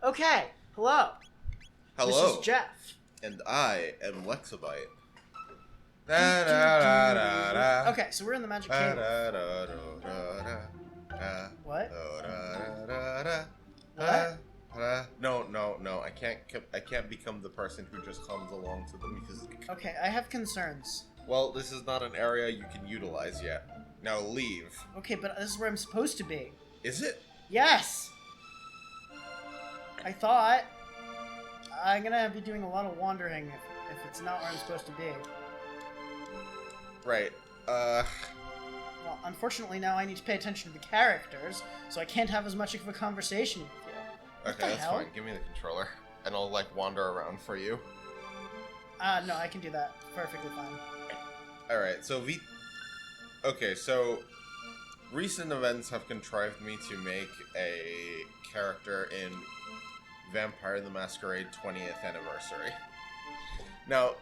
Okay, hello. Hello. This is Jeff. And I am Lexabyte. Okay, so we're in the Magic Cave. What? What? No. I can't become the person who just comes along to the music. Okay, I have concerns. Well, this is not an area you can utilize yet. Now leave. Okay, but this is where I'm supposed to be. Is it? Yes! I thought. I'm gonna be doing a lot of wandering if it's not where I'm supposed to be. Right. Well, unfortunately now I need to pay attention to the characters, so I can't have as much of a conversation with you. What Okay, the that's hell? fine. Give me the controller, and I'll wander around for you. No, I can do that perfectly fine. All right. Okay, so recent events have contrived me to make a character in Vampire the Masquerade 20th anniversary. Now,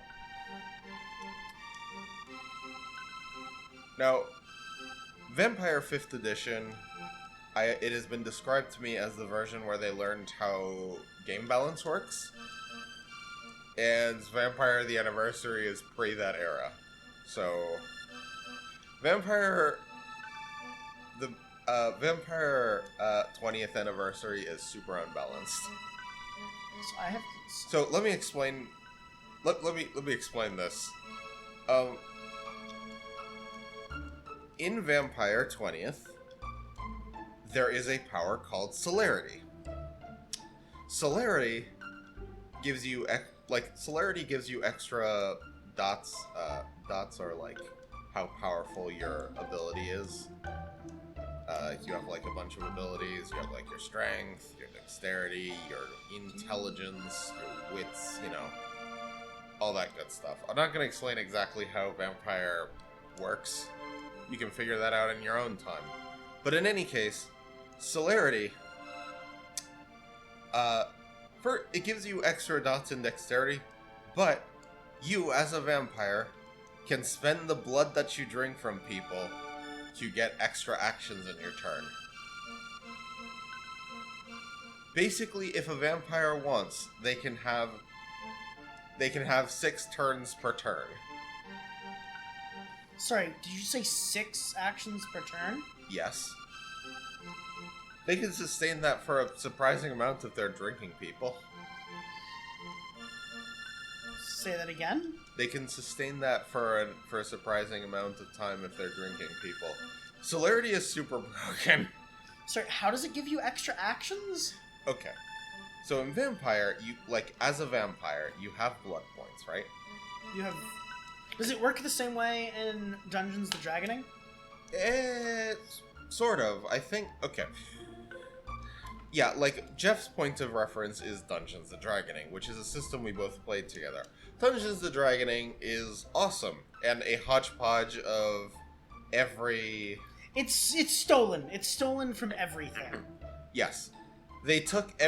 Vampire 5th edition, it has been described to me as the version where they learned how game balance works. And Vampire the Anniversary is pre that era. So, Vampire 20th Anniversary is super unbalanced. So I have. So let me explain. Let me explain this. In Vampire 20th, there is a power called Celerity. Celerity gives you extra dots. Dots are how powerful your ability is. You have a bunch of abilities. You have your strength, your dexterity, your intelligence, your wits, all that good stuff. I'm not going to explain exactly how Vampire works. You can figure that out in your own time. But in any case, Celerity, it gives you extra dots in dexterity, but you, as a vampire, can spend the blood that you drink from people to get extra actions in your turn. Basically, if a vampire wants, they can have 6 turns per turn. Sorry, did you say 6 actions per turn? Yes. They can sustain that for a surprising amount if they're drinking people. Say that again? They can sustain that for a surprising amount of time if they're drinking people. Celerity is super broken. Sorry, how does it give you extra actions? Okay. So in Vampire, you as a vampire, you have blood points, right? You have. Does it work the same way in Dungeons the Dragoning? Sort of. I think. Okay. Yeah, Jeff's point of reference is Dungeons the Dragoning, which is a system we both played together. Dungeons the Dragoning is awesome, and a hodgepodge of every... It's stolen. It's stolen from everything. Yes. They took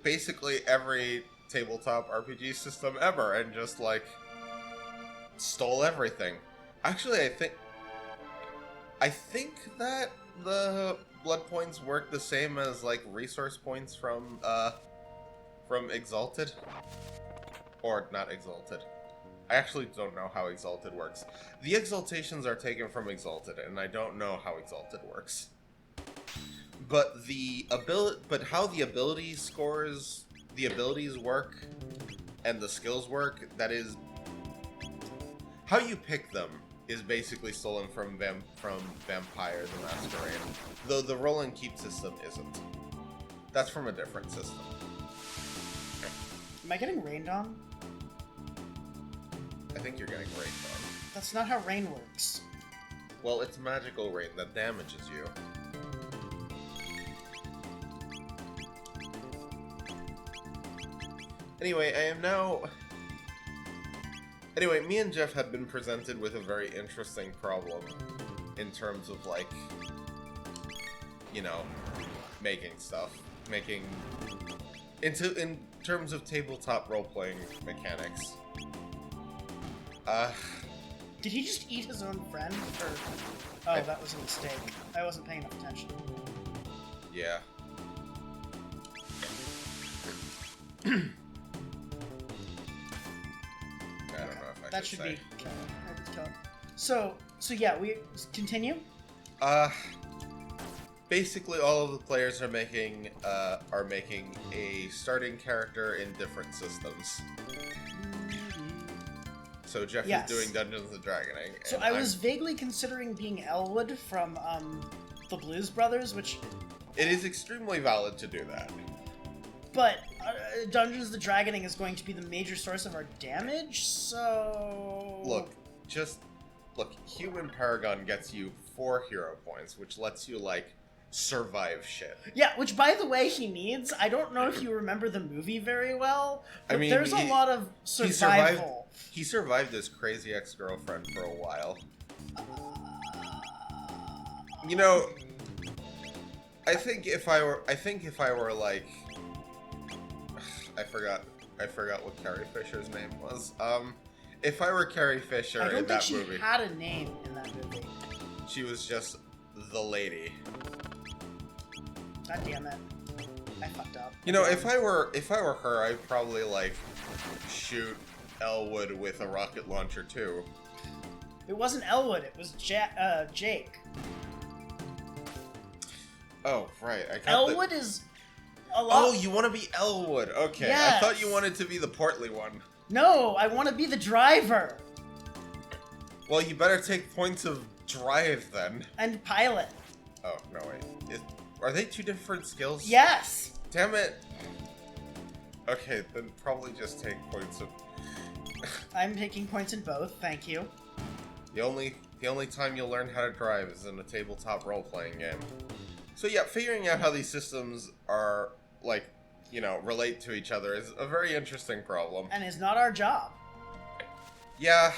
basically every tabletop RPG system ever and just, stole everything. Actually, I think that the blood points work the same as, resource points from Exalted. Or, not Exalted. I actually don't know how Exalted works. The Exaltations are taken from Exalted, and I don't know how Exalted works. But how the abilities work, and the skills work, that is... How you pick them is basically stolen from Vampire the Masquerade, though the roll and keep system isn't. That's from a different system. Am I getting rained on? I think you're getting rained on. That's not how rain works. Well, it's magical rain that damages you. Anyway, Anyway, me and Jeff had been presented with a very interesting problem in terms of, making stuff. In terms of tabletop role-playing mechanics. Did he just eat his own friend? Or... Oh, that was a mistake. I wasn't paying enough attention. Yeah. I don't know if I That should should say. be kill. I would kill. So yeah, we continue. Basically, all of the players are making a starting character in different systems. So Jeff Yes. is doing Dungeons and Dragoning. So and I was vaguely considering being Elwood from the Blues Brothers, which. It is extremely valid to do that. But Dungeons the Dragoning is going to be the major source of our damage, so. Look, Human Paragon gets you 4 hero points, which lets you like survive shit. Yeah, which by the way he needs. I don't know if you remember the movie very well, but I mean, there's a lot of survival. He survived his crazy ex-girlfriend for a while. You know, I think if I were like, I forgot what Carrie Fisher's name was. If I were Carrie Fisher in that movie, I don't think she had a name in that movie. She was just the lady. God damn it! I fucked up. You know, if I were her, I'd probably like shoot Elwood with a rocket launcher too. It wasn't Elwood. It was Jake. Oh right, Elwood is a lot. Oh, you want to be Elwood? Okay, Yes. I thought you wanted to be the portly one. No, I want to be the driver Well, you better take points of drive then. and pilot. Oh no wait, are they 2 different skills? Yes. Damn it. Okay, then probably just take points of. I'm taking points in both. Thank you. The only time you'll learn how to drive is in a tabletop role-playing game. So yeah, figuring out how these systems are, like, you know, relate to each other is a very interesting problem. And it's not our job. Yeah.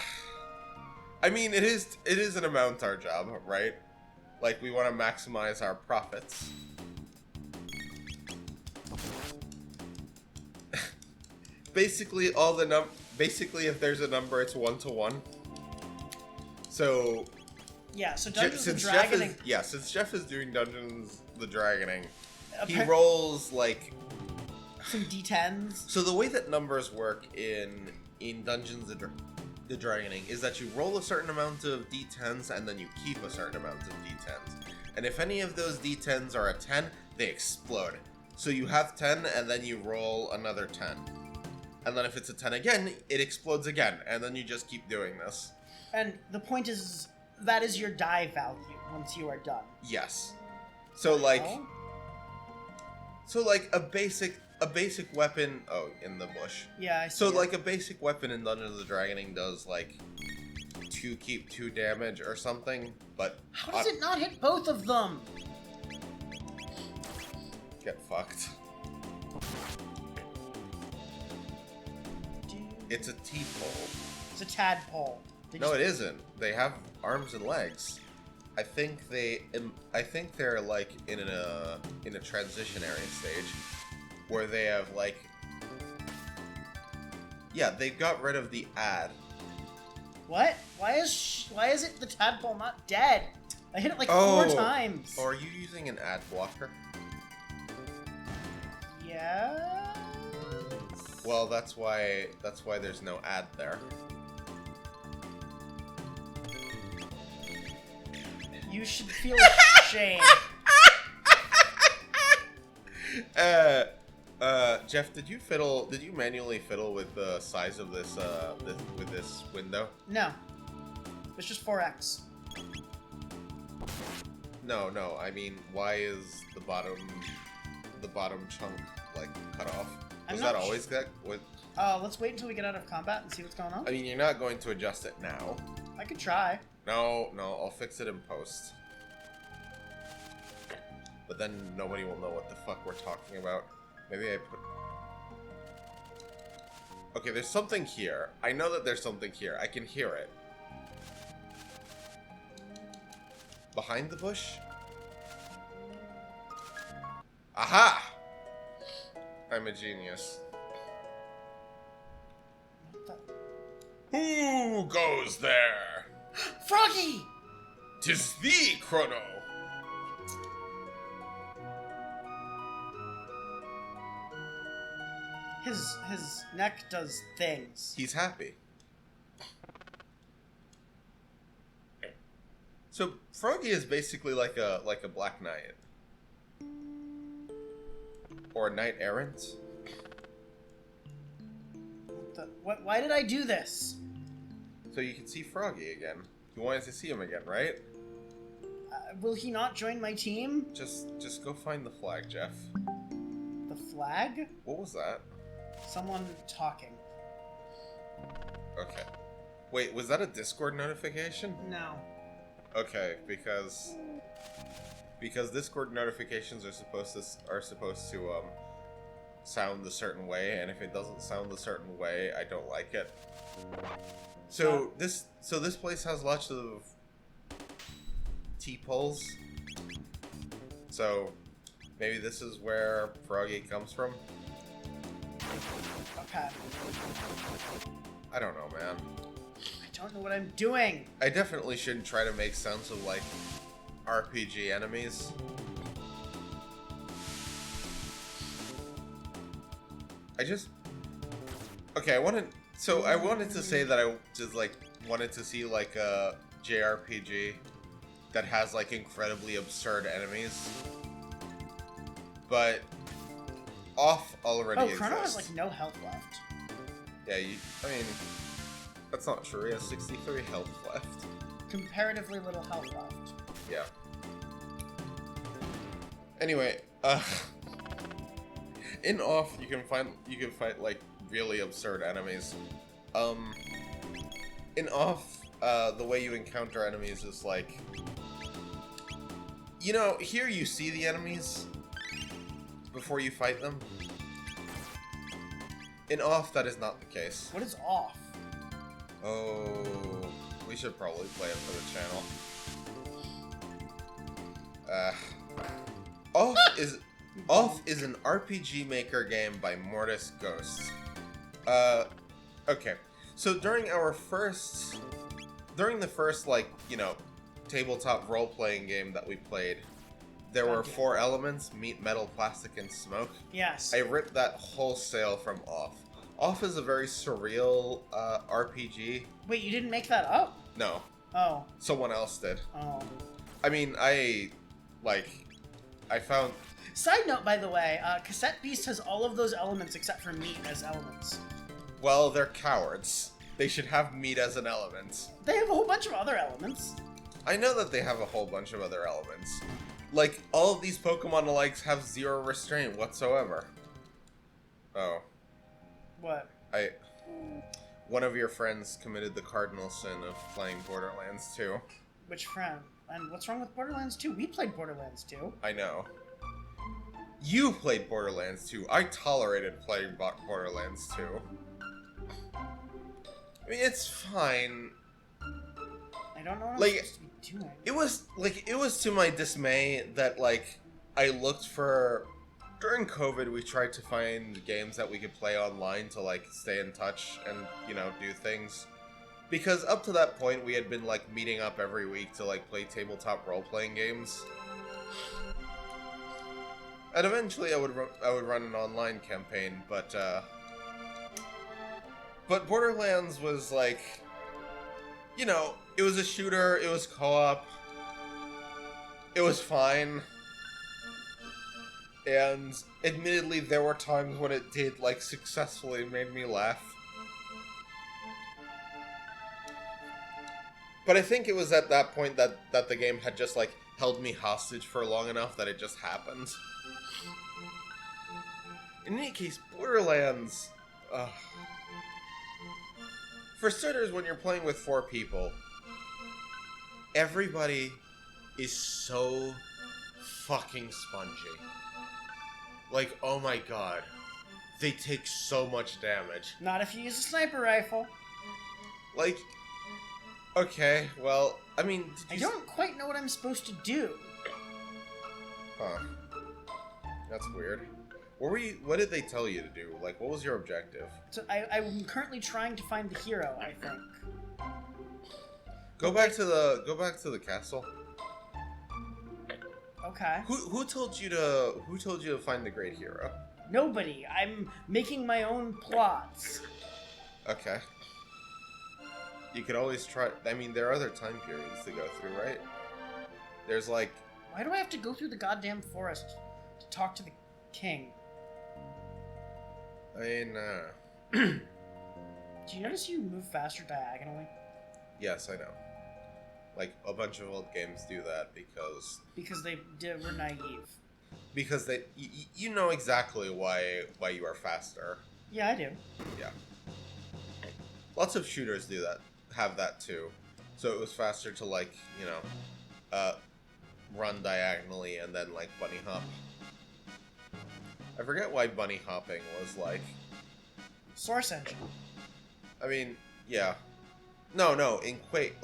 I mean, it is an amount our job, right? Like, we want to maximize our profits. Basically, if there's a number, it's 1 to 1. So Yeah, so Dungeons and since Dragoning. since Jeff is doing Dungeons the Dragoning, he Appar- rolls like some D10s. so the way that numbers work in Dungeons the Dragoning is that you roll a certain amount of D10s and then you keep a certain amount of D10s. And if any of those D10s are a 10, they explode. So you have 10 and then you roll another 10. And then if it's a 10 again, it explodes again. And then you just keep doing this. And the point is, that is your die value once you are done. Yes. So like Oh? a basic weapon. Oh, in the bush. Yeah, I see. So it. like a basic weapon in Dungeons & Dragoning does like 2 damage or something, but How does it not hit both of them? get fucked. It's a T-pole. It's a tadpole. No, it isn't. They have arms and legs. I think they're like in a transitionary stage where they have like. Yeah, they got rid of the ad. What? Why is it the tadpole not dead? I hit it like 4 times. Or are you using an ad blocker? Yeah. Well, that's why there's no ad there. You should feel ashamed. Jeff, did you manually fiddle with the size of this with this window? No. It's just 4x. No, I mean, why is the bottom chunk like cut off? I'm Was not that always that? Let's wait until we get out of combat and see what's going on. I mean, you're not going to adjust it now. I could try. No, I'll fix it in post. But then nobody will know what the fuck we're talking about. Maybe I put... Okay, there's something here. I know that there's something here. I can hear it. Behind the bush? Aha! I'm a genius. What Who goes there? the... Froggy! 'Tis thee, Crono! his neck does things. He's happy. So Froggy is basically like a black knight. Or a knight errant. Why did I do this? So you can see Froggy again. You wanted to see him again, right? Will he not join my team? Just go find the flag, Jeff. The flag? What was that? Someone talking. Okay. Wait, was that a Discord notification? No. Okay, because Discord notifications are supposed to sound a certain way, and if it doesn't sound a certain way, I don't like it. So this place has lots of T-poles. So maybe this is where Froggy comes from. Okay. I don't know, man. I don't know what I'm doing. I definitely shouldn't try to make sense of like RPG enemies. I wanted to say that I just like wanted to see like a JRPG that has like incredibly absurd enemies, but off already exists. Chrono has like no health left. Yeah, I mean, that's not true. He has 63 health left. Comparatively little health left. Yeah. Anyway, in off you can fight like really absurd enemies. In off, the way you encounter enemies is like, you know, here you see the enemies before you fight them. In off, that is not the case. What is off? Oh, we should probably play it for the channel. Off is an RPG Maker game by Mortis Ghosts. Okay. So during the first, like, you know, tabletop role-playing game that we played, there were 4 elements: meat, metal, plastic, and smoke. Yes. I ripped that wholesale from Off. Off is a very surreal RPG. Wait, you didn't make that up? No. Oh. Someone else did. Oh. I mean, I found... Side note, by the way, Cassette Beast has all of those elements except for meat as elements. Well, they're cowards. They should have meat as an element. They have a whole bunch of other elements. I know that they have a whole bunch of other elements. Like, all of these Pokemon alikes have 0 restraint whatsoever. Oh. What? One of your friends committed the cardinal sin of playing Borderlands 2. Which friend? And what's wrong with Borderlands 2? We played Borderlands 2. I know. You played Borderlands 2. I tolerated playing Borderlands 2. I mean, it's fine. I don't know what I'm Like, supposed to be doing. It was to my dismay that, like, I looked for... During COVID, we tried to find games that we could play online to, like, stay in touch and, you know, do things. Because up to that point, we had been, like, meeting up every week to, like, play tabletop role-playing games. And eventually I would run an online campaign, but Borderlands was, like, you know, it was a shooter, it was co-op, it was fine. And admittedly, there were times when it did, like, successfully made me laugh. But I think it was at that point that the game had just, like, held me hostage for long enough that it just happened. In any case, Borderlands... For starters, when you're playing with 4 people, everybody is so fucking spongy. Like, oh my god. They take so much damage. Not if you use a sniper rifle. Like, okay, well, I mean... I don't quite know what I'm supposed to do. Huh. That's weird. What did they tell you to do? Like, what was your objective? So I'm currently trying to find the hero, I think. Go back to the castle. Okay. Who told you to find the great hero? Nobody. I'm making my own plots. Okay. You could always try... I mean, there are other time periods to go through, right? There's like... Why do I have to go through the goddamn forest to talk to the king? I mean, Do you notice you move faster diagonally? Yes, I know. Like, a bunch of old games do that because... Because were naive. Because they... You know exactly why you are faster. Yeah, I do. Yeah. Lots of shooters do that. Have that too. So it was faster to, like, you know, run diagonally and then, like, bunny hop. I forget why bunny hopping was, like... Source engine. I mean, yeah. No, in Quake,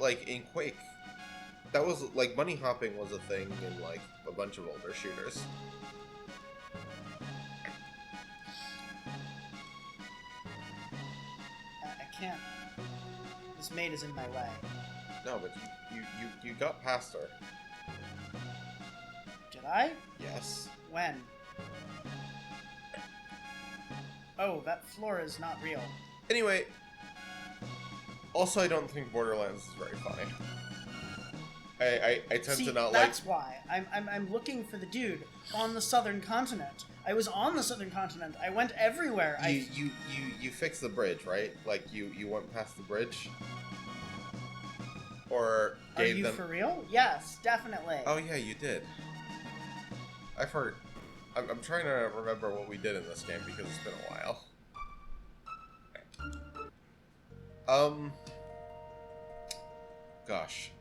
that was, like, bunny hopping was a thing in, like, a bunch of older shooters. I can't. This maid is in my way. No, but you got past her. Did I? Yes. When? Oh, that floor is not real. Anyway, also I don't think Borderlands is very funny. I tend to not like... that's why. I'm looking for the dude on the southern continent. I was on the southern continent. I went everywhere. You fixed the bridge, right? Like, you went past the bridge? Or gave them... Are you for real? Yes, definitely. Oh yeah, you did. I've heard... I'm trying to remember what we did in this game because it's been a while. Gosh.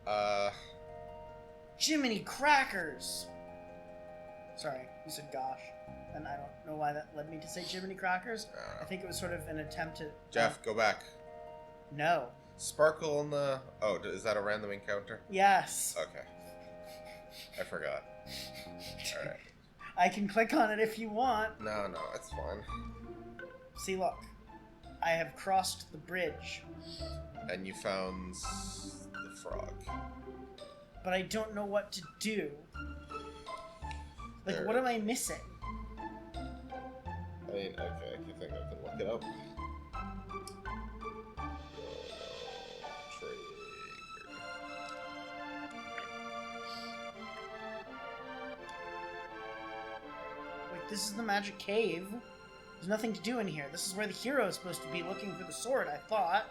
Jiminy crackers! Sorry, you said gosh. And I don't know why that led me to say Jiminy crackers. I think it was sort of an attempt to... Jeff, go back. No. Sparkle on the... Oh, is that a random encounter? Yes. Okay. I forgot. Alright. I can click on it if you want. No, it's fine. See, look. I have crossed the bridge. And you found the frog. But I don't know what to do. Like, There. what am I missing? I mean, okay, you think I can look it up? Wait, this is the magic cave. There's nothing to do in here. This is where the hero is supposed to be looking for the sword, I thought.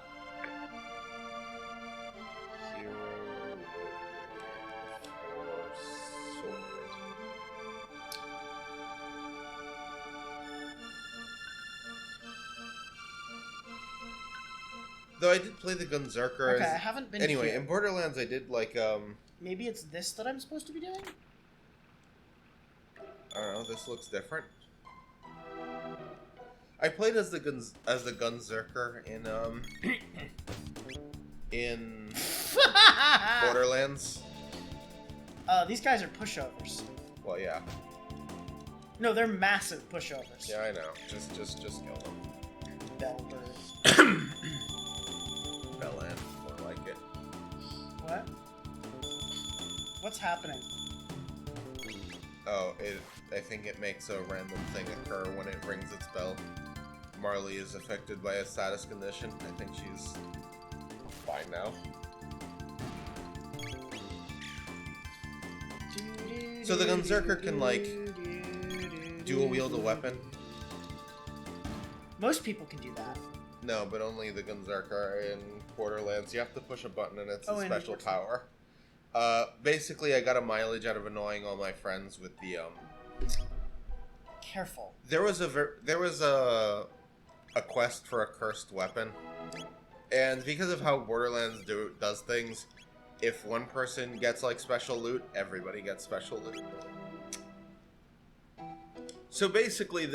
Hero or sword. Though I did play the Gunzerker. Okay, I haven't been Anyway, here. in Borderlands I did like Maybe it's this that I'm supposed to be doing? I don't know, this looks different. I played as the Gunzerker in Borderlands. These guys are pushovers. Well, yeah. No, they're massive pushovers. Yeah, I know. Just kill them. Bellbirds. Bellend, more like it. What? What's happening? Oh, I think it makes a random thing occur when it rings its bell. Marley is affected by a status condition. I think she's fine now. So the Gunzerker can, like, dual wield a weapon? Most people can do that. No, but only the Gunzerker in Borderlands. You have to push a button and it's a special power. Basically, I got a mileage out of annoying all my friends with the, Careful. There was a quest for a cursed weapon, and because of how Borderlands does things, if one person gets like special loot, everybody gets special loot. So basically,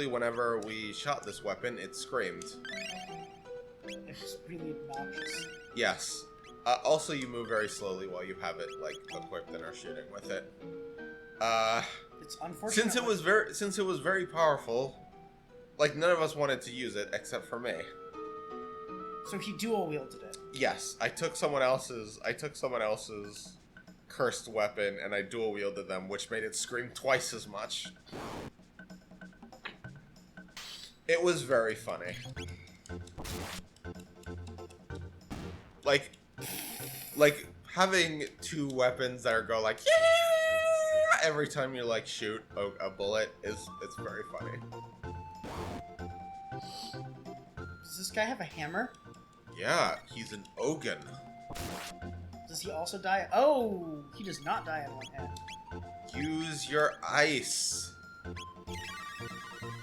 whenever we shot this weapon, it screamed. It's really obnoxious. Yes. Also, you move very slowly while you have it like equipped and are shooting with it. It's unfortunate. Since it was very powerful, like none of us wanted to use it except for me. So he dual wielded it. Yes, I took someone else's cursed weapon and I dual wielded them, which made it scream twice as much. It was very funny. Like having two weapons that go like yeah every time you like shoot a bullet it's very funny. Does this guy have a hammer? Yeah, he's an Ogun. Does he also die? Oh, he does not die in one hand. Use your ice.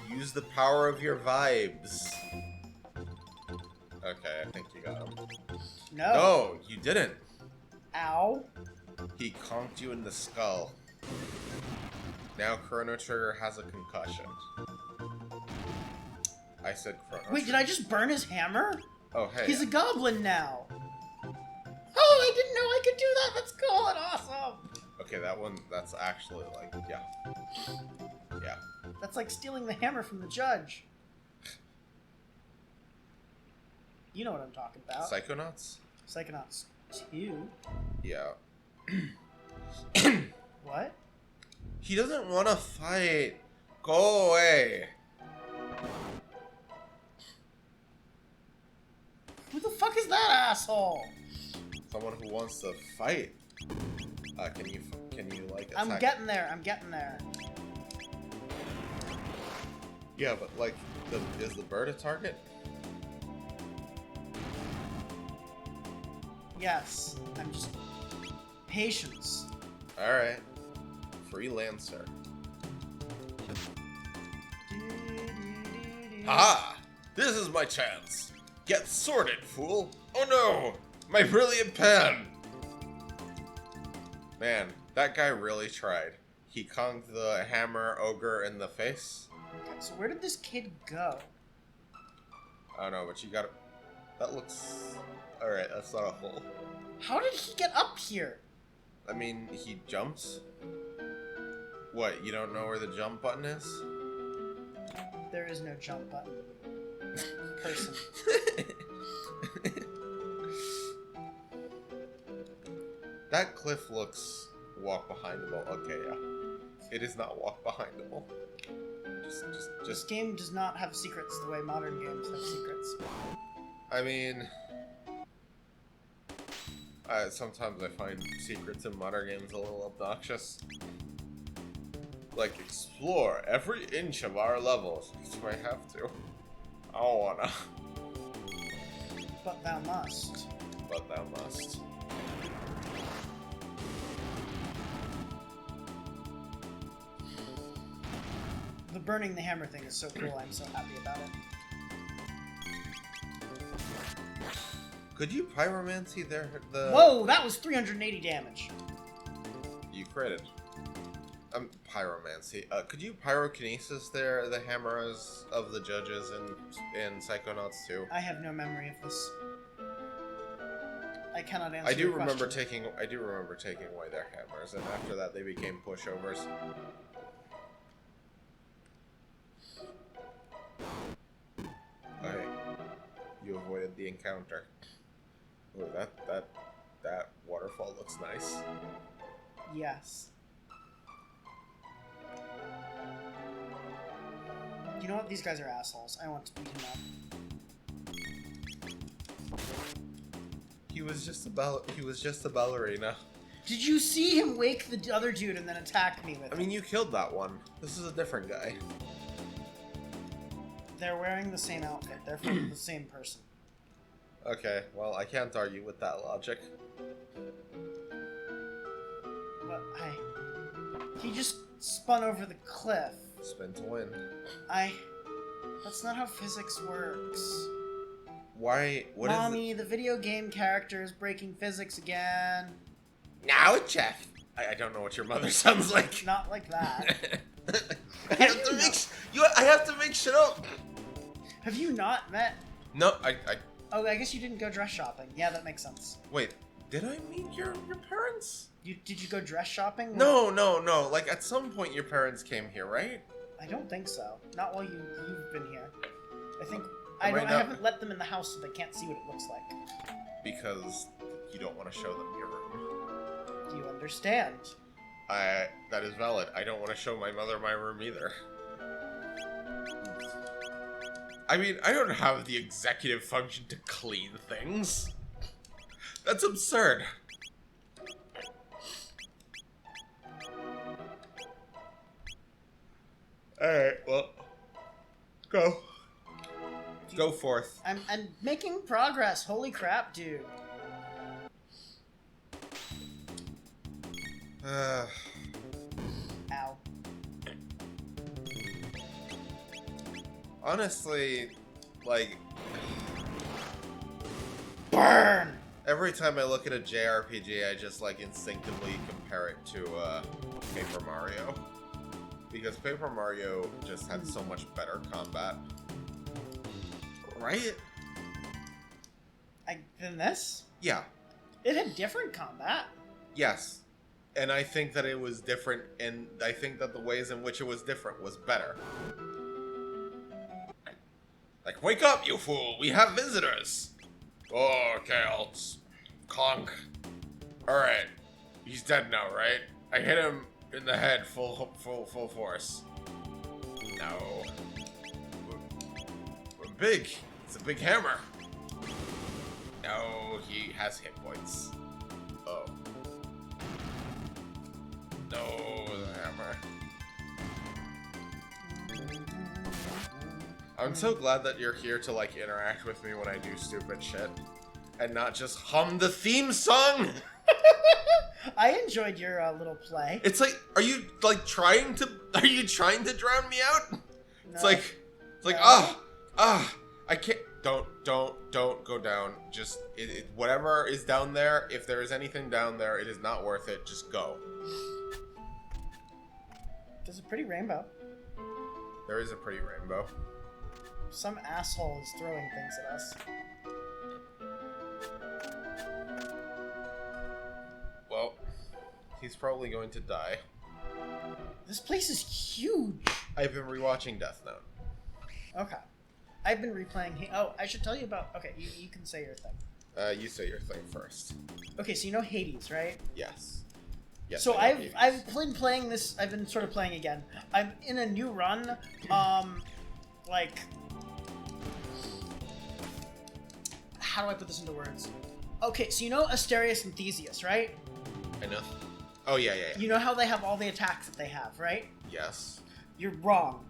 Use the power of your vibes. Okay, I think you got him. No. No, you didn't. Ow. He conked you in the skull. Now Chrono Trigger has a concussion. I said Chrono Wait, did I just burn his hammer? Oh, hey. He's a goblin now. Oh, I didn't know I could do that. That's cool and awesome. Okay, that's actually like, yeah. Yeah. That's like stealing the hammer from the judge. You know what I'm talking about. Psychonauts? Psychonauts 2? Yeah. What? He doesn't want to fight. Go away. Who the fuck is that asshole? Someone who wants to fight. Can you like attack? I'm getting there. I'm getting there. Yeah, but like, is the bird a target? Yes. I'm just... Patience. Alright. Freelancer. Ah! This is my chance! Get sorted, fool! Oh no! My brilliant pen! Man, that guy really tried. He conked the hammer ogre in the face. Okay, so where did this kid go? I don't know, but you gotta... That looks... Alright, that's not a hole. How did he get up here? I mean, he jumps? What, you don't know where the jump button is? There is no jump button. Person. That cliff looks walk behindable. Okay, yeah. It is not walk behindable. This game does not have secrets the way modern games have secrets. I mean... sometimes I find secrets in modern games a little obnoxious. Like, explore every inch of our levels. Do I have to? I don't wanna. But thou must. But thou must. The burning the hammer thing is so cool, I'm so happy about it. Could you pyromancy there? Whoa, that was 380 damage. You critted. Pyromancy. Could you pyrokinesis there the hammers of the judges in Psychonauts 2? I have no memory of this. I cannot answer I do your remember question. taking away their hammers, and after that they became pushovers. Okay. You avoided the encounter. Oh, that waterfall looks nice. Yes. You know what? These guys are assholes. I want to beat him up. He was just a ballerina. Did you see him wake the other dude and then attack me with I mean, you killed that one. This is a different guy. They're wearing the same outfit. They're from the same person. Okay, well, I can't argue with that logic. But he just spun over the cliff. Spin to win. That's not how physics works. Why? What Mommy, the video game character is breaking physics again. Now, Jeff. I don't know what your mother sounds like. Not like that. I have to make shit up. Have you not met? No, Oh, I guess you didn't go dress shopping. Yeah, that makes sense. Wait, did I meet your parents? Did you go dress shopping? No. Like, at some point your parents came here, right? I don't think so. Not while you've been here. I think I Might not- haven't let them in the house so they can't see what it looks like. Because you don't want to show them your room. Do you understand? That is valid. I don't want to show my mother my room either. I mean, I don't have the executive function to clean things. That's absurd. Alright, well. Go. Go forth. I'm making progress. Holy crap, dude. Ow. Honestly, like... Burn! Every time I look at a JRPG, I just, like, instinctively compare it to, Paper Mario. Because Paper Mario just had so much better combat. Right? Than this? Yeah. It had different combat. Yes. And I think that it was different, and I think that the ways in which it was different was better. Like, wake up, you fool! We have visitors! Oh, okay, I'll conk. Alright. He's dead now, right? I hit him in the head full force. No. We're big. It's a big hammer. No, he has hit points. Oh. No, the hammer. I'm so glad that you're here to, like, interact with me when I do stupid shit. And not just hum the theme song! I enjoyed your little play. It's like, are you trying to drown me out? No. It's like, No. I can't, don't go down. Just, whatever is down there, if there is anything down there, it is not worth it. Just go. There's a pretty rainbow. There is a pretty rainbow. Some asshole is throwing things at us. Well, he's probably going to die. This place is huge. I've been rewatching Death Note. Okay. I've been replaying... Oh, I should tell you about... Okay, you can say your thing. You say your thing first. Okay, so you know Hades, right? Yes. Yes. So I know Hades. I've been playing this... I've been sort of playing again. I'm in a new run. Like... How do I put this into words? Okay, so you know Asterius and Theseus, right? I know. Oh, yeah. You know how they have all the attacks that they have, right? Yes. You're wrong.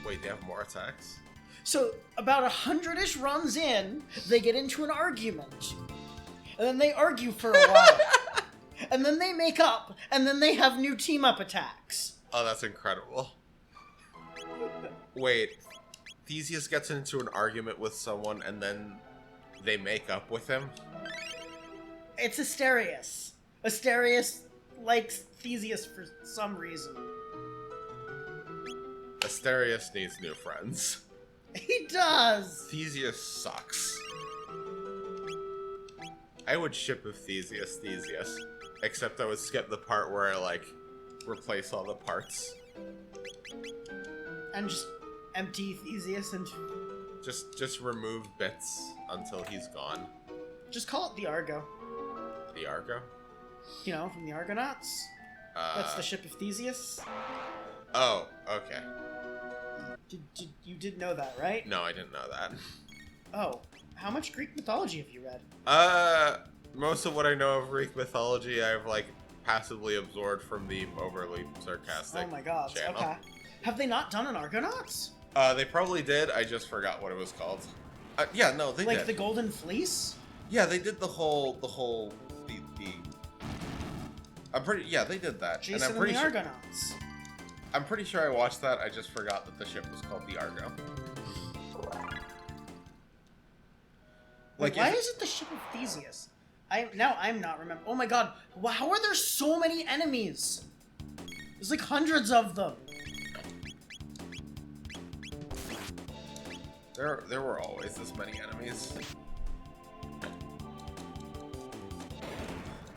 Wait, they have more attacks? So, about 100-ish runs in, they get into an argument. And then they argue for a while. And then they make up, and then they have new team-up attacks. Oh, that's incredible. Wait, Theseus gets into an argument with someone, and then they make up with him? It's Asterius. Asterius likes Theseus for some reason. Asterius needs new friends. He does! Theseus sucks. I would ship with Theseus, except I would skip the part where I, like, replace all the parts. And just empty Theseus and... Just remove bits until he's gone. Just call it the Argo. The Argo? You know, from the Argonauts. That's the ship of Theseus. Oh, okay. You did know that, right? No, I didn't know that. Oh, how much Greek mythology have you read? Most of what I know of Greek mythology, I've, like, passively absorbed from the overly sarcastic Oh my god, channel. okay. Have they not done an Argonauts? They probably did, I just forgot what it was called. Yeah, no, they did. Like the Golden Fleece? Yeah, they did the yeah, they did that. Jason and I'm pretty the sure, Argonauts. I'm pretty sure I watched that, I just forgot that the ship was called the Argo. Like, why is it the ship of Theseus? I'm not remember. Oh my god, how are there so many enemies? There's like hundreds of them. There were always this many enemies.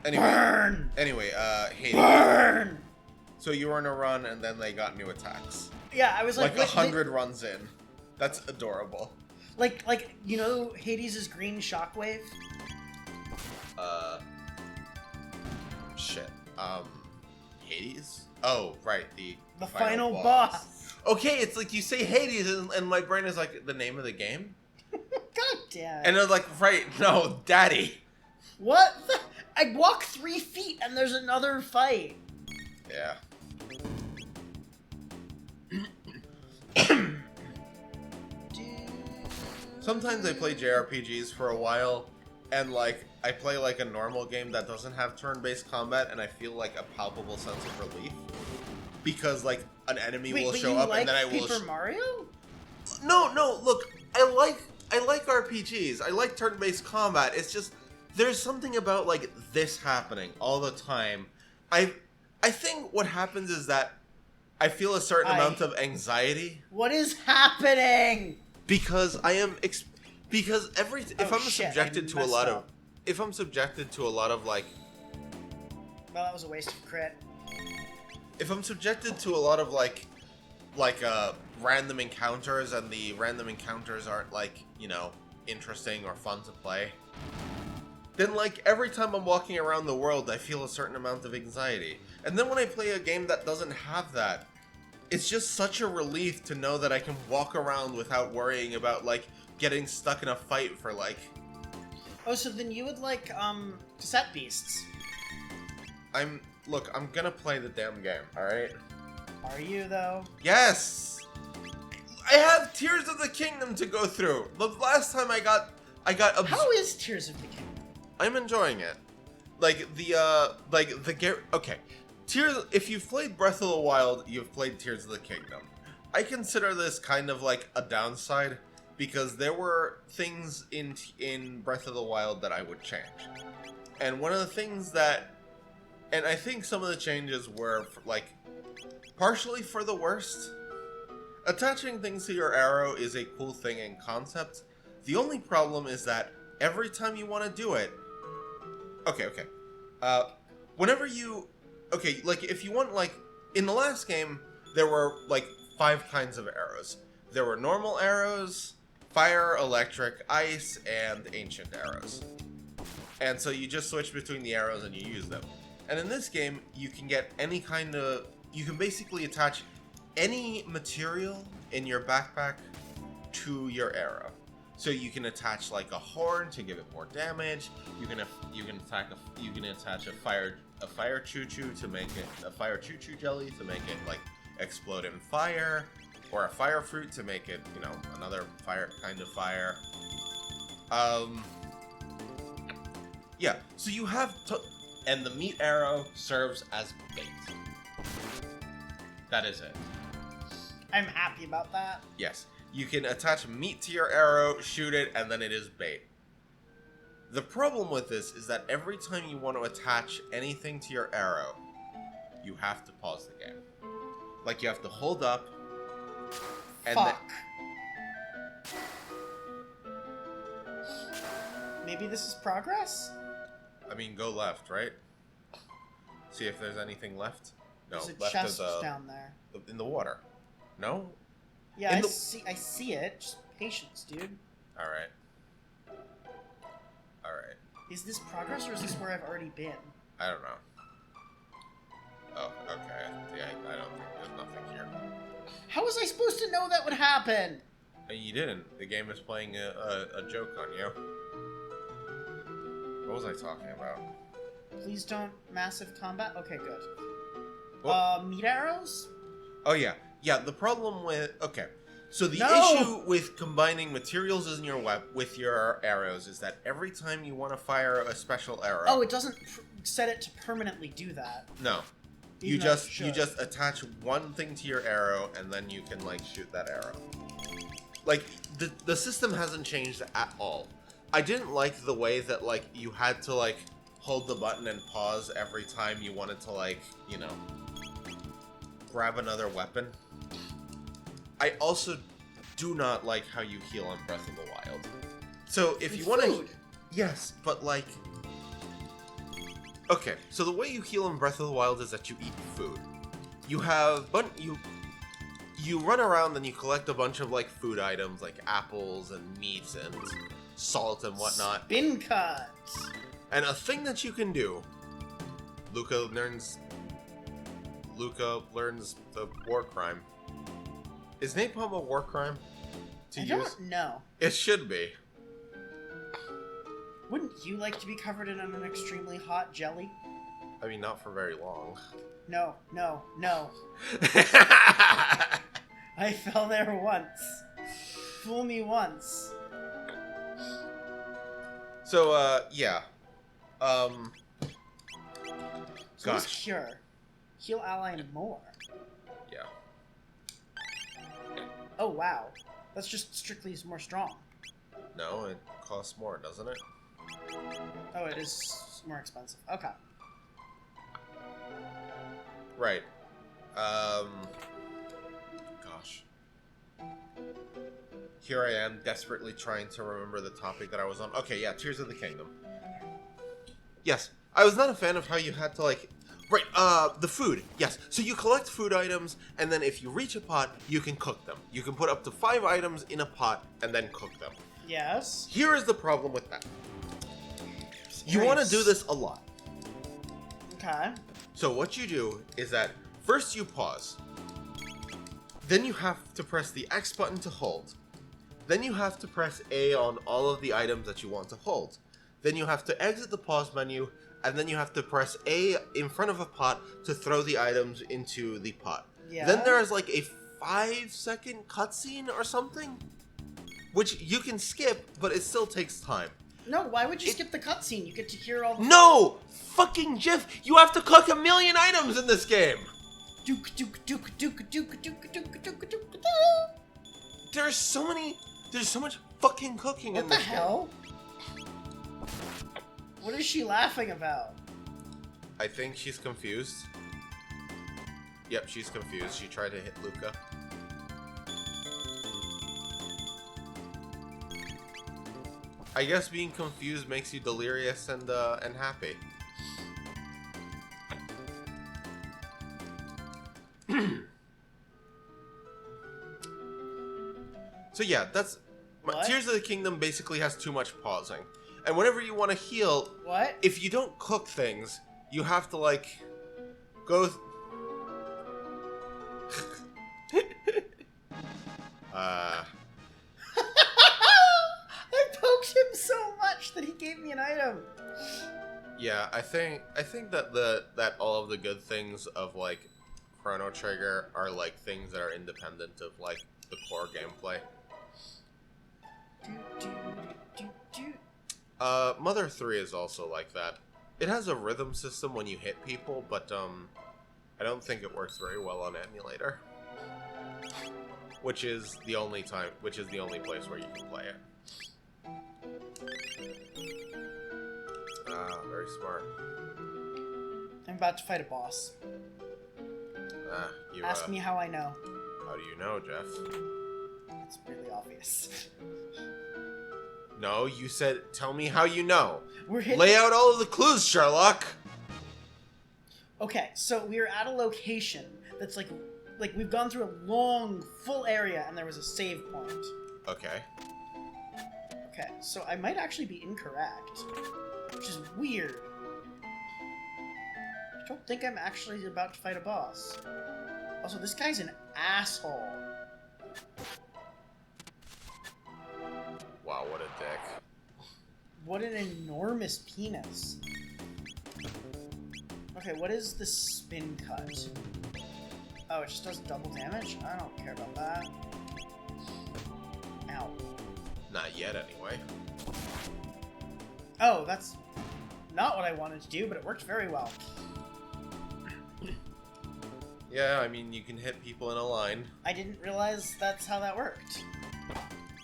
Anyway, Hades. Burn! So you were in a run, and then they got new attacks. Yeah, I was like... 100 runs in. That's adorable. Like, you know Hades' green shockwave? Shit. Hades? Oh, right, the The final boss. Okay, it's like you say Hades, and my brain is like, the name of the game? God damn it. And I'm like, right, no, Daddy. What? I walk 3 feet and there's another fight. Yeah. Sometimes I play JRPGs for a while, and like I play like a normal game that doesn't have turn-based combat, and I feel like a palpable sense of relief because like an enemy will show up, and then I will. Paper Mario? No. Look, I like RPGs. I like turn-based combat. It's just there's something about like this happening all the time. I think what happens is that I feel a certain amount of anxiety. What is happening? Because I am because if I'm subjected to a lot up. of like, well, that was a waste of crit. if I'm subjected to a lot of like random encounters, and the random encounters aren't like, you know, interesting or fun to play, then like every time I'm walking around the world I feel a certain amount of anxiety. And then when I play a game that doesn't have that, it's just such a relief to know that I can walk around without worrying about like getting stuck in a fight for like. Oh, so then you would like cassette beasts. I'm gonna play the damn game, alright? Are you though? Yes! I have Tears of the Kingdom to go through. The last time I got How is Tears of the Kingdom? I'm enjoying it. Okay. If you've played Breath of the Wild, you've played Tears of the Kingdom. I consider this kind of like a downside, because there were things in Breath of the Wild that I would change. And one of the things that, and I think some of the changes were like partially for the worst. Attaching things to your arrow is a cool thing in concept. The only problem is that every time you want to do it, like if you want, like in the last game, there were like 5 kinds of arrows. There were normal arrows, fire, electric, ice, and ancient arrows. And so you just switch between the arrows and you use them. And in this game, you can get any kind of, you can basically attach any material in your backpack to your arrow. So you can attach like a horn to give it more damage. You can attach a fire choo-choo to make it a fire choo-choo jelly to make it like explode in fire, or a fire fruit to make it, you know, another fire kind of fire. Yeah. So you have and the meat arrow serves as bait. That is it. I'm happy about that. Yes. You can attach meat to your arrow, shoot it, and then it is bait. The problem with this is that every time you want to attach anything to your arrow, you have to pause the game. Like, you have to hold up, and Fuck. Maybe this is progress? I mean, go left, right? See if there's anything left. No, There's a left chest of down there. in the water. No? Yeah, I see it. Just patience, dude. Alright. Alright. Is this progress, or is this where I've already been? I don't know. Oh, okay. Yeah, I don't think there's nothing here. How was I supposed to know that would happen? You didn't. The game is playing a joke on you. What was I talking about? Please don't massive combat? Okay, good. Well, Meat arrows? oh, yeah. Yeah, the problem with... Okay. So the No! issue with combining materials in your with your arrows is that every time you want to fire a special arrow... Oh, it doesn't set it to permanently do that. No. Even You though it just should. attach one thing to your arrow, and then you can, like, shoot that arrow. Like, the system hasn't changed at all. I didn't like the way that, like, you had to, like, hold the button and pause every time you wanted to, like, you know, grab another weapon. I also do not like how you heal on Breath of the Wild. So if you want to... Yes, but, like... Okay, so the way you heal in Breath of the Wild is that you eat food. You have... You run around and you collect a bunch of, like, food items, like apples and meats and salt and whatnot. Spin cuts. And a thing that you can do... Luca learns the war crime. Is napalm a war crime to I use? don't know. It should be. Wouldn't you like to be covered in an extremely hot jelly? I mean, not for very long. No, no, no. I fell there once. Fool me once. So, yeah. So what's Gosh. cure? Heal ally more. Yeah. Oh, wow. That's just strictly more strong. No, it costs more, doesn't it? Oh, it is more expensive. Okay. Right. Gosh. Here I am, desperately trying to remember the topic that I was on. Okay, yeah, Tears of the Kingdom. Yes, I was not a fan of how you had to, like... Right, the food. Yes, so you collect food items, and then if you reach a pot, you can cook them. You can put up to 5 items in a pot, and then cook them. Yes. Here is the problem with that. You want to do this a lot. Okay. So what you do is that first you pause. Then you have to press the X button to hold. Then you have to press A on all of the items that you want to hold. Then you have to exit the pause menu, and then you have to press A in front of a pot to throw the items into the pot. Yeah. Then there is like a 5-second cutscene or something, which you can skip, but it still takes time. No, why would you skip the cutscene? You get to hear all the... No! Fucking Jiff, you have to cook 1,000,000 items in this game! Duke, duke, duke, duke, duke, duke, duke, duke, duke. There's so much fucking cooking in What the this game. hell? What is she laughing about? I think she's confused. Yep, she's confused. She tried to hit Luca. I guess being confused makes you delirious and happy. So yeah, that's... What? Tears of the Kingdom basically has too much pausing. And whenever you want to heal, What? if you don't cook things, you have to, like, go... I poked him so much that he gave me an item. Yeah, I think that that all of the good things of, like, Chrono Trigger are, like, things that are independent of, like, the core gameplay. Mother 3 is also like that. It has a rhythm system when you hit people, but, I don't think it works very well on emulator. Which is the only place where you can play it. Ah, very smart. I'm about to fight a boss. You, Ask me how I know. How do you know, Jeff? It's really obvious. No, you said, tell me how you know. We're hitting... Lay out all of the clues, Sherlock! Okay, so we're at a location that's like we've gone through a long, full area and there was a save point. Okay. Okay, so I might actually be incorrect, which is weird. I don't think I'm actually about to fight a boss. Also, this guy's an asshole. Wow, what a dick. What an enormous penis. Okay, what is the spin cut? Oh, it just does double damage? I don't care about that. Ow. Not yet, anyway. Oh, that's not what I wanted to do, but it worked very well. Yeah, I mean, you can hit people in a line. I didn't realize that's how that worked.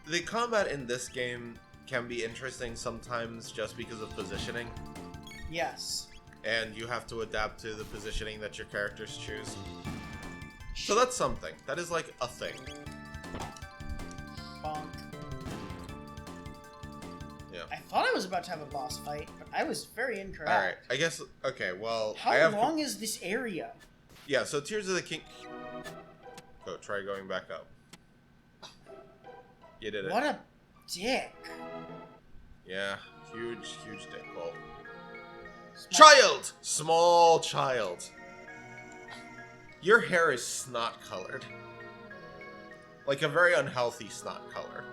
The combat in this game can be interesting sometimes just because of positioning. Yes. And you have to adapt to the positioning that your characters choose. So that's something. That is like a thing. Bonk. Yeah. I thought I was about to have a boss fight, but I was very incorrect. Alright, I guess... Okay, well... How long is this area? Yeah, so Tears of the King... Go, try going back up. You did it. What a dick. Yeah, huge dick hole. Child! Small child. Your hair is snot colored. Like a very unhealthy snot color.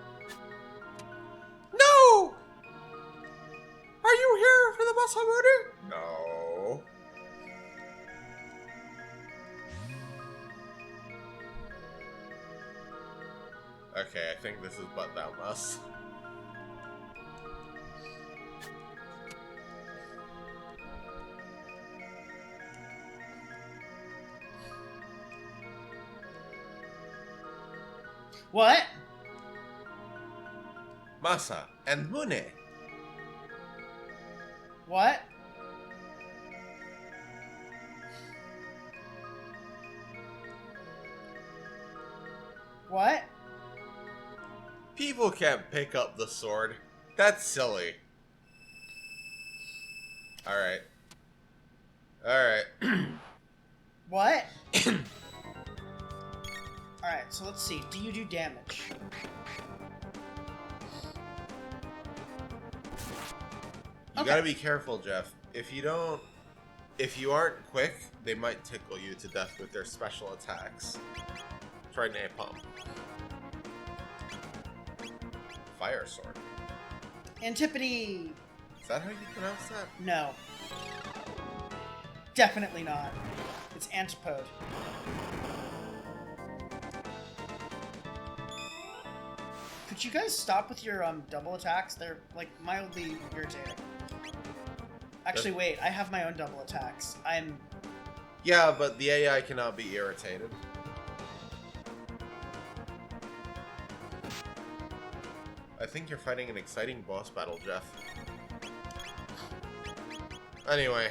No! Are you here for the Masamune? No. Okay, I think this is but thou must. What? Masa and Mune. What? What? People can't pick up the sword. That's silly. Alright. Alright. What? Alright, so let's see. Do you do damage? You gotta be careful, Jeff. If you aren't quick, they might tickle you to death with their special attacks. Try napalm. Fire sword. Antipode! Is that how you pronounce that? No. Definitely not. It's antipode. Could you guys stop with your double attacks? They're like mildly irritating. Actually, wait. I have my own double attacks. Yeah, but the AI cannot be irritated. I think you're fighting an exciting boss battle, Jeff. Anyway,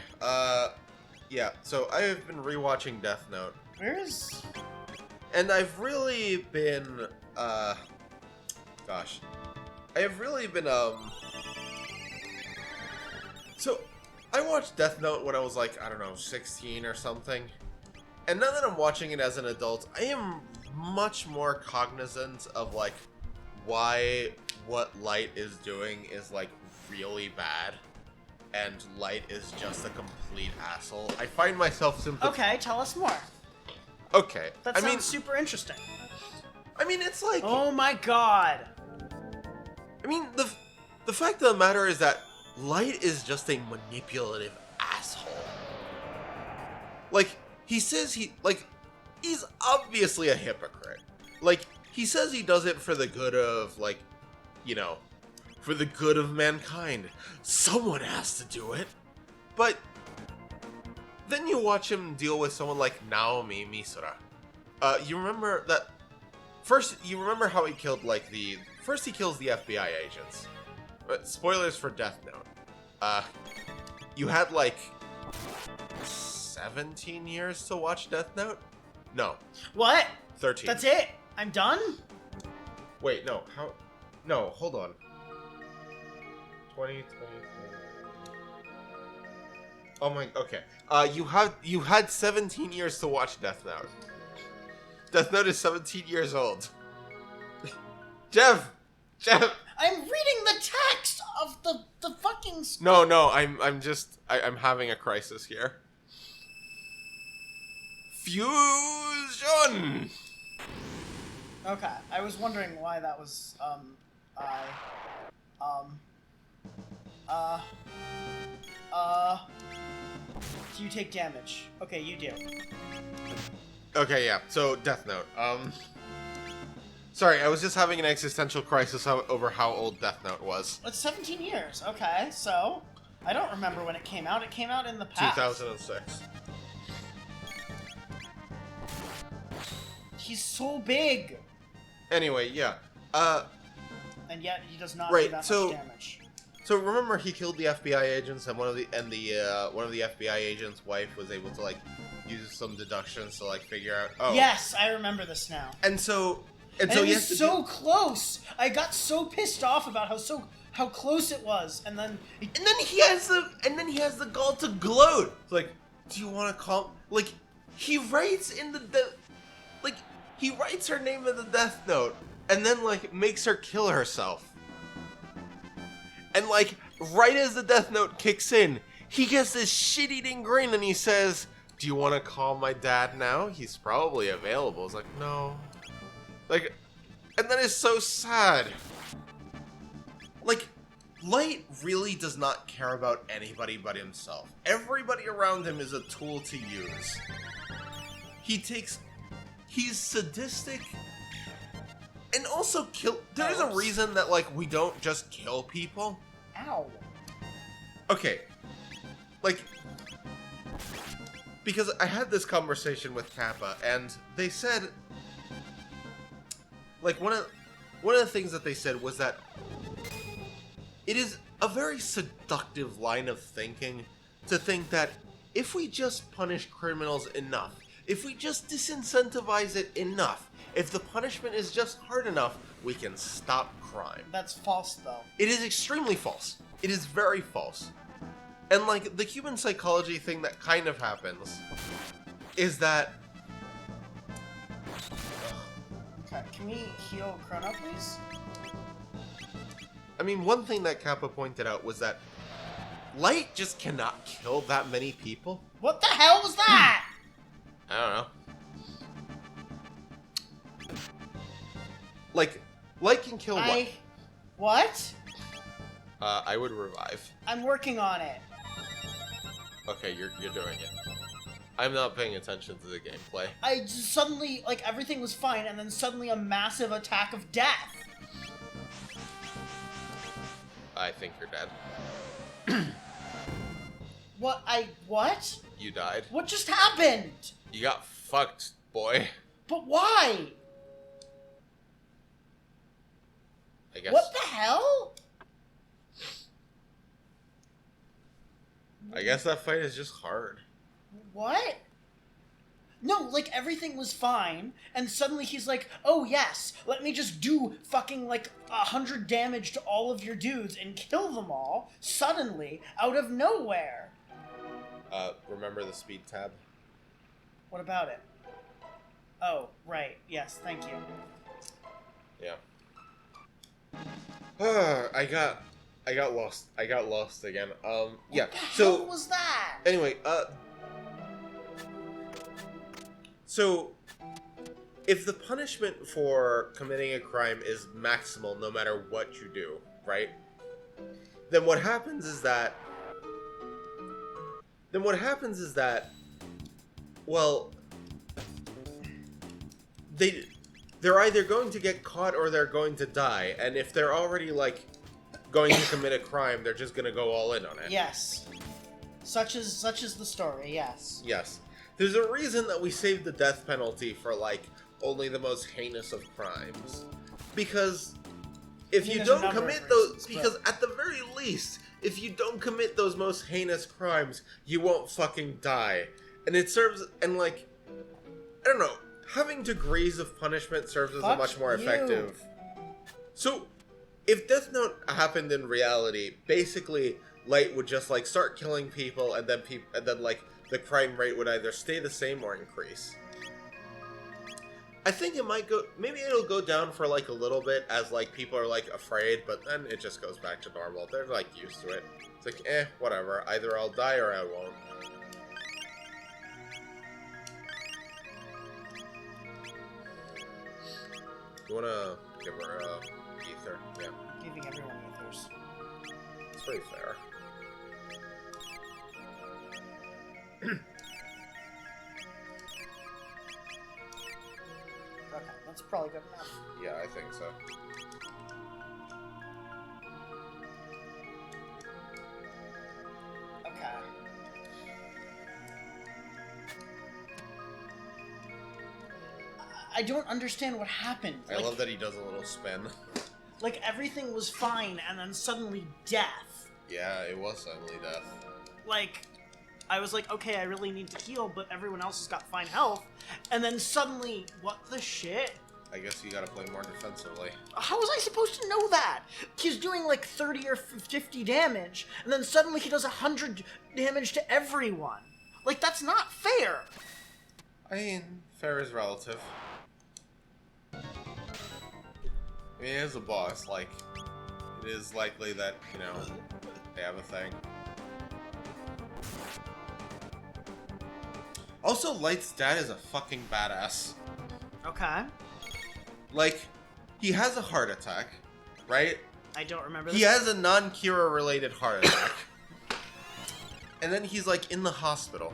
yeah, so I have been rewatching Death Note. Where's... And I've really been, gosh. I have really been, So, I watched Death Note when I was like, I don't know, 16 or something. And now that I'm watching it as an adult, I am much more cognizant of, like, why what Light is doing is, like, really bad. And Light is just a complete asshole. I find myself sympathetic. Okay, tell us more. Okay. That sounds super interesting. I mean, it's like... Oh my god. I mean, the fact of the matter is that Light is just a manipulative asshole. Like, he says he's obviously a hypocrite. Like, he says he does it for the good of, like, you know, for the good of mankind. Someone has to do it. But then you watch him deal with someone like Naomi Misura. You remember that... First, you remember how he killed, like, First he kills the FBI agents. Spoilers for Death Note. You had, like, 17 years to watch Death Note? No. What? 13. That's it? I'm done? Wait, no. How? No, hold on. 20. Oh my, okay. You had 17 years to watch Death Note. Death Note is 17 years old. Jeff! I'm reading the text of the fucking... No, I'm having a crisis here. Fusion! Okay, I was wondering why that was, do you take damage? Okay, you do. Okay, yeah, so Death Note, sorry, I was just having an existential crisis over how old Death Note was. It's 17 years, okay, so... I don't remember when it came out. It came out in the past. 2006. He's so big! Anyway, yeah, and yet he does not right, do that so, much damage. So remember he killed the FBI agents, and one of the FBI agents' wife was able to, like, use some deductions to, like, figure out. Oh, yes, I remember this now. And so it was so close. I got so pissed off about how close it was, and then he has the gall to gloat. It's like, do you want to call? Like, he writes in he writes her name in the Death Note, and then, like, makes her kill herself. And, like, right as the Death Note kicks in, he gets this shit-eating grin and he says, do you want to call my dad now? He's probably available. It's like, no. Like, And that is so sad. Like, Light really does not care about anybody but himself. Everybody around him is a tool to use. He's sadistic, and also there's a reason that, like, we don't just kill people. Ow. Okay. Like, because I had this conversation with Kappa, and they said, like, one of the things that they said was that it is a very seductive line of thinking to think that if we just punish criminals enough, if we just disincentivize it enough, if the punishment is just hard enough, we can stop crime. That's false, though. It is extremely false. It is very false. And, like, the human psychology thing that kind of happens is that... Okay, can we heal Chrono, please? I mean, one thing that Kappa pointed out was that Light just cannot kill that many people. What the hell was that? I don't know. Like, Light can kill what? What? I would revive. I'm working on it. Okay, you're doing it. I'm not paying attention to the gameplay. I just suddenly, like, everything was fine, and then suddenly a massive attack of death. I think you're dead. What? You died. What just happened? You got fucked, boy. But why? I guess. What the hell? I guess that fight is just hard. What? No, like, everything was fine, and suddenly he's like, oh yes, let me just do fucking, like, 100 damage to all of your dudes and kill them all, suddenly, out of nowhere. Remember the speed tab? What about it? Oh, right, yes, thank you. Yeah. I got lost. I got lost again. Yeah. What the so hell was that? anyway, so if the punishment for committing a crime is maximal no matter what you do, right? Then what happens is that well, they're either going to get caught or they're going to die, and if they're already, like, going to commit a crime, they're just gonna go all in on it. Yes. Such is the story, yes. Yes. There's a reason that we saved the death penalty for, like, only the most heinous of crimes. Because if you don't commit those... Because at the very least, if you don't commit those most heinous crimes, you won't fucking die. And it serves... And, like... I don't know. Having degrees of punishment serves as a much more effective... So, if Death Note happened in reality, basically, Light would just, like, start killing people, and then like, the crime rate would either stay the same or increase. I think it might go... Maybe it'll go down for, like, a little bit as, like, people are, like, afraid, but then it just goes back to normal. They're, like, used to it. It's like, whatever. Either I'll die or I won't. You wanna give her a ether? Yeah. Giving everyone ethers. It's pretty fair. Okay, that's probably good enough. Yeah, I think so. Okay. I don't understand what happened. I love that he does a little spin. Like, everything was fine, and then suddenly death. Yeah, it was suddenly death. Like, I was like, okay, I really need to heal, but everyone else has got fine health. And then suddenly, what the shit? I guess you gotta play more defensively. How was I supposed to know that? He's doing like 30 or 50 damage, and then suddenly he does 100 damage to everyone. Like, that's not fair. I mean, fair is relative. I mean, as a boss, like, it is likely that, you know, they have a thing. Also, Light's dad is a fucking badass. Okay. Like, he has a heart attack, right? I don't remember He this. has a non-Kira related heart attack. And then he's, like, in the hospital.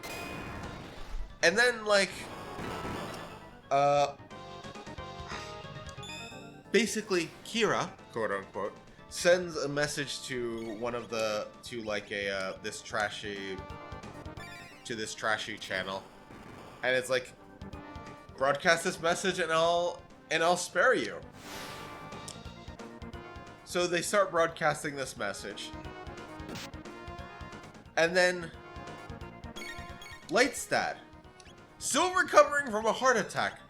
And then, like, basically, Kira, quote-unquote, sends a message to one of the, to, like, this trashy channel. And it's like, broadcast this message and I'll spare you. So they start broadcasting this message. And then Lightstad, still recovering from a heart attack,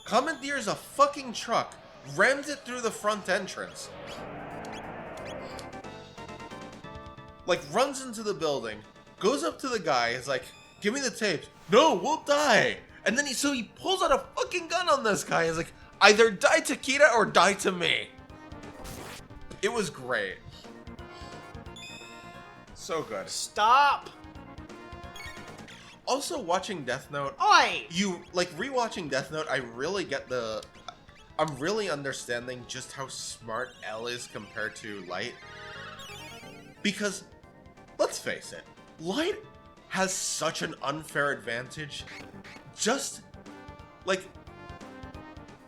commandeers a fucking truck, rams it through the front entrance. Like, runs into the building, goes up to the guy, is like, give me the tapes. No, we'll die. And then he pulls out a fucking gun on this guy. He's like, either die to Kita or die to me. It was great. So good. Stop! Also, watching Death Note, Oi! rewatching Death Note, I'm really understanding just how smart L is compared to Light. Because, let's face it, Light has such an unfair advantage. Just, like,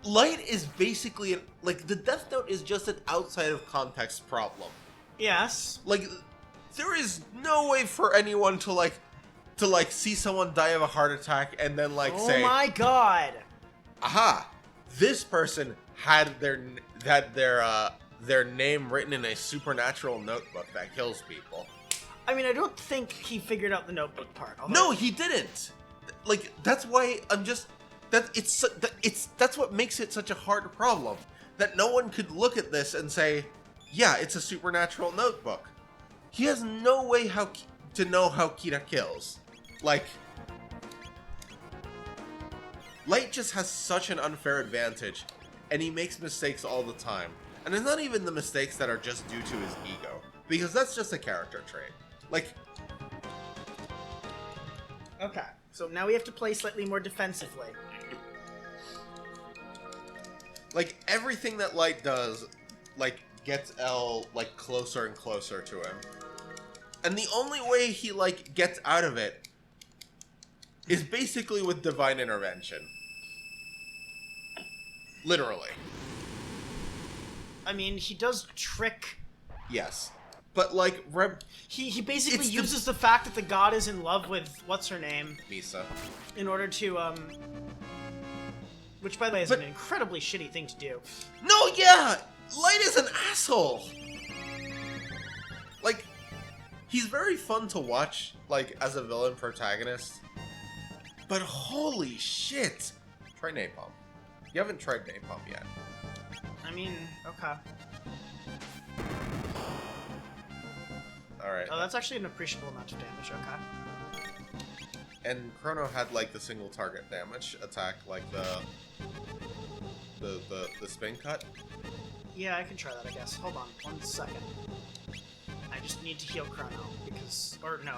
Light is basically, the Death Note is just an outside of context problem. Yes. Like, there is no way for anyone to see someone die of a heart attack and then, say, oh my god! aha, this person had their name written in a supernatural notebook that kills people. I mean, I don't think he figured out the notebook part. No, he didn't. Like, that's why that's what makes it such a hard problem. That no one could look at this and say, yeah, it's a supernatural notebook. He has no way to know how Kita kills. Like, Light just has such an unfair advantage, and he makes mistakes all the time. And it's not even the mistakes that are just due to his ego, because that's just a character trait. Like, okay, so now we have to play slightly more defensively. like everything that Light does, gets L, closer and closer to him. And the only way he, gets out of it is basically with divine intervention. Literally. I mean, he does trick. Yes. But, He basically It's uses the fact that the god is in love with what's her name Misa. in order to which by the way is an incredibly shitty thing to do. No, yeah! Light is an asshole! He's very fun to watch, as a villain protagonist. But holy shit! Try Napalm. You haven't tried Napalm yet. I mean, okay. Alright. Oh, that's actually an appreciable amount of damage, okay. And Chrono had, the single target damage attack, the spin cut. Yeah, I can try that, I guess. Hold on, 1 second. I just need to heal Chrono,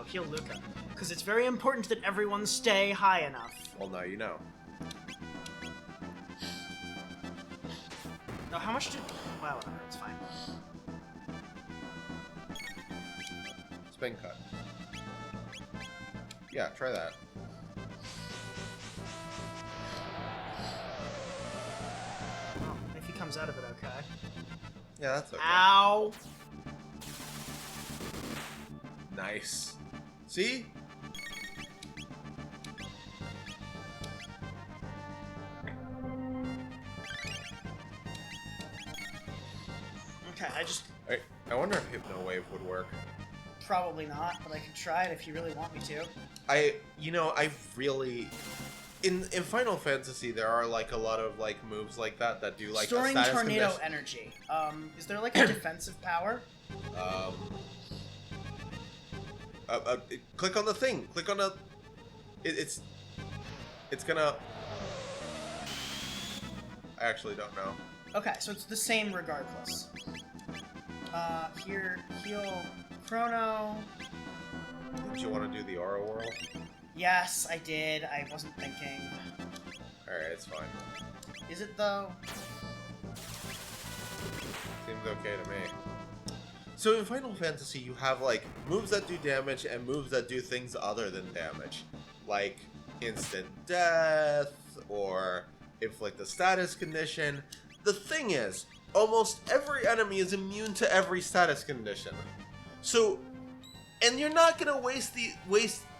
heal Luca. Because it's very important that everyone stay high enough. Well, now you know. No, how much did... Well, whatever, it's fine. Spin cut. Yeah, try that. Oh, if he comes out of it, okay. Yeah, that's okay. Ow! Nice. See? Okay, I wonder if Hypno Wave would work. Probably not, but I can try it if you really want me to. I really... In Final Fantasy, there are, a lot of, moves like that do, Storing a status tornado condition. energy. Is there, a defensive power? Click on the thing. Click on the... It's gonna... I actually don't know. Okay, so it's the same regardless. Here, heal Chrono. Did you want to do the Aura Whirl? Yes, I did. I wasn't thinking. Alright, it's fine. Is it, though? So in Final Fantasy, you have, like, moves that do damage and moves that do things other than damage. Like, instant death, or inflict a status condition. The thing is, almost every enemy is immune to every status condition. So, and you're not gonna waste,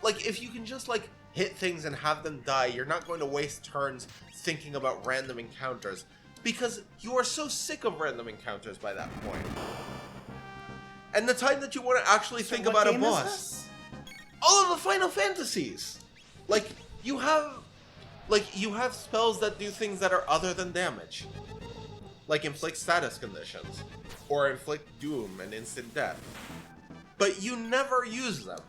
like, if you can just, like, hit things and have them die, you're not going to waste turns thinking about random encounters, because you are so sick of random encounters by that point. And the time that you want to actually think about a boss. All of the Final Fantasies! Like, you have spells that do things that are other than damage. Like inflict status conditions. Or inflict doom and instant death. But you never use them.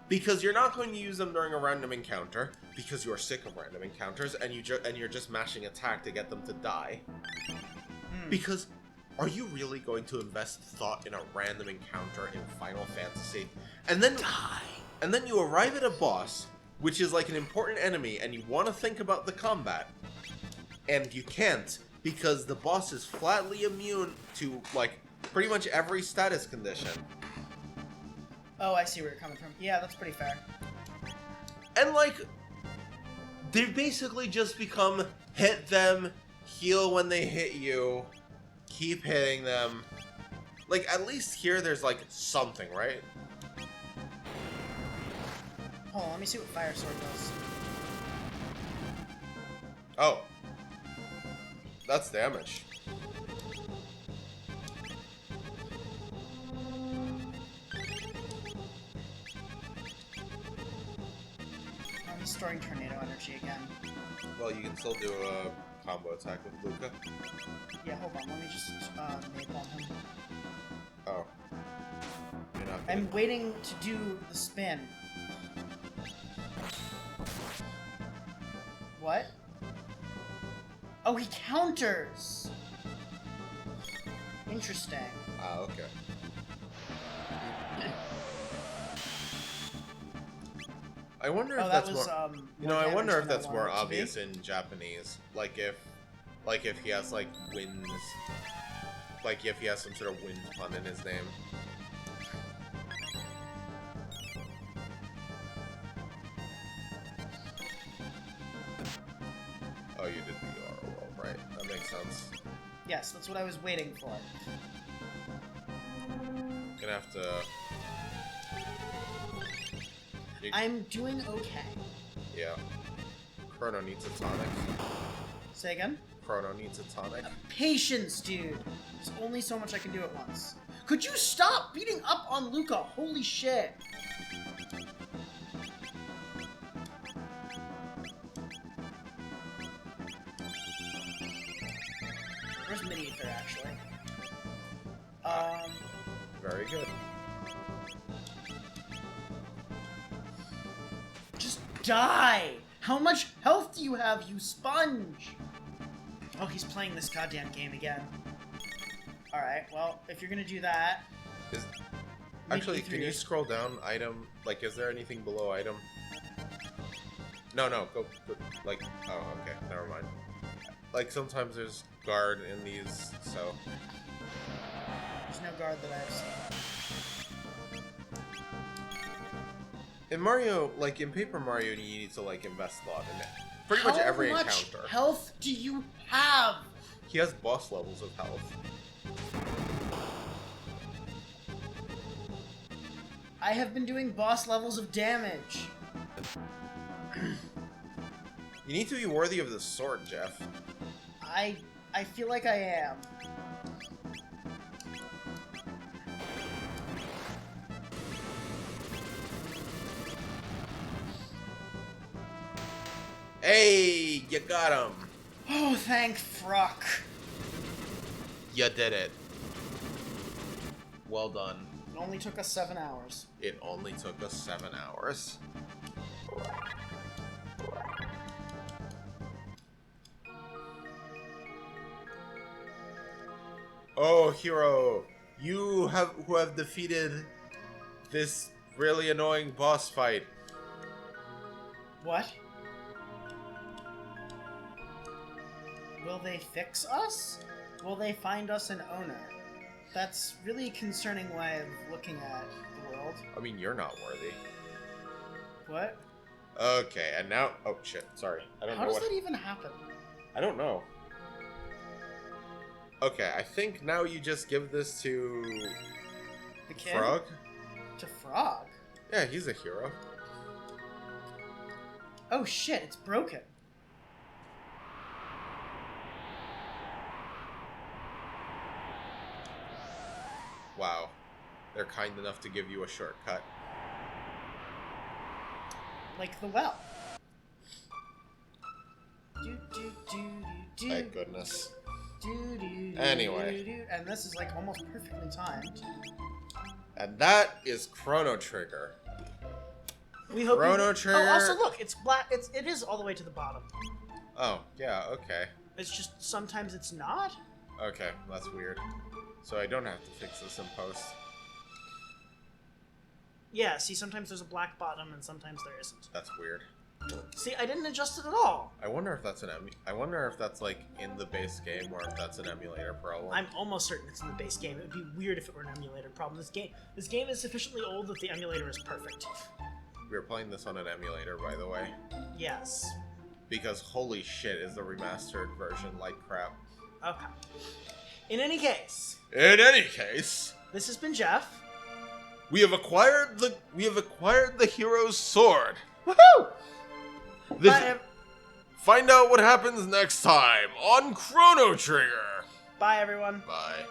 Because you're not going to use them during a random encounter, because you're sick of random encounters, and you're just mashing attack to get them to die. Because, are you really going to invest thought in a random encounter in Final Fantasy? And then die. And then you arrive at a boss, which is like an important enemy, and you want to think about the combat. And you can't, because the boss is flatly immune to, like, pretty much every status condition. Oh, I see where you're coming from. Yeah, that's pretty fair. And, like, they've basically just become hit them, heal when they hit you, keep hitting them. Like, at least here there's, like, something, right? Hold on, let me see what Fire Sword does. Oh. That's damage. I'm storing Tornado Energy again. Well, you can still do a combo attack with Luca. Yeah, hold on, let me just napalm him. Oh. You're not I'm waiting to do the spin. What? Oh, he counters! Interesting. Ah, okay. I wonder if that's more. You know, I wonder if that's more obvious in Japanese. Like if he has like winds, like if he has some sort of wind pun in his name. Oh, you did the aura roll, right? That makes sense. Yes, that's what I was waiting for. Gonna have to. I'm doing okay. Yeah. Chrono needs a tonic. Say again? Chrono needs a tonic. Patience, dude. There's only so much I can do at once. Could you stop beating up on Luca? Holy shit. Where's Mid-Ether, actually? Very good. Just die! How much health do you have, you sponge? Oh, he's playing this goddamn game again. Alright, well, if you're gonna do that... Actually, can you scroll down item? Like, is there anything below item? No, go, like, oh, okay, never mind. Like, sometimes there's guard in these, so... There's no guard that I've seen. In Mario, like, in Paper Mario, you need to, like, invest thought in it. Pretty much every encounter. How much health do you have? He has boss levels of health. I have been doing boss levels of damage. You need to be worthy of the sword, Jeff. I feel like I am. Hey, you got him. Oh, thank Fruck. You did it. Well done. It only took us 7 hours. It only took us 7 hours. Oh, hero, you who have defeated this really annoying boss fight. What? Will they fix us? Will they find us an owner? That's really concerning way of looking at the world. I mean, you're not worthy. What? Okay, and now... Oh, shit. Sorry. I don't know How does what... that even happen? I don't know. Okay, I think now you just give this to... The kid? Frog? To Frog? Yeah, he's a hero. Oh shit, it's broken. Wow. They're kind enough to give you a shortcut. Like the well. Do, do, do, do, do. Thank goodness. Do, do, do, Anyway. do, do. And this is like almost perfectly timed. And that is Chrono Trigger. We hope Chrono Trigger. Oh, also look, it's black. It is all the way to the bottom. Oh, yeah, okay. It's just sometimes it's not. Okay, that's weird. So I don't have to fix this in post. Yeah, see, sometimes there's a black bottom and sometimes there isn't. That's weird. See, I didn't adjust it at all. I wonder if that's I wonder if that's like in the base game or if that's an emulator problem. I'm almost certain it's in the base game. It would be weird if it were an emulator problem. This game is sufficiently old that the emulator is perfect. We were playing this on an emulator, by the way. Yes. Because holy shit, is the remastered version like crap. Okay. In any case. In any case, This has been Jeff. we have acquired the hero's sword. Woohoo! This, Bye, find out what happens next time on Chrono Trigger. bye everyone. Bye.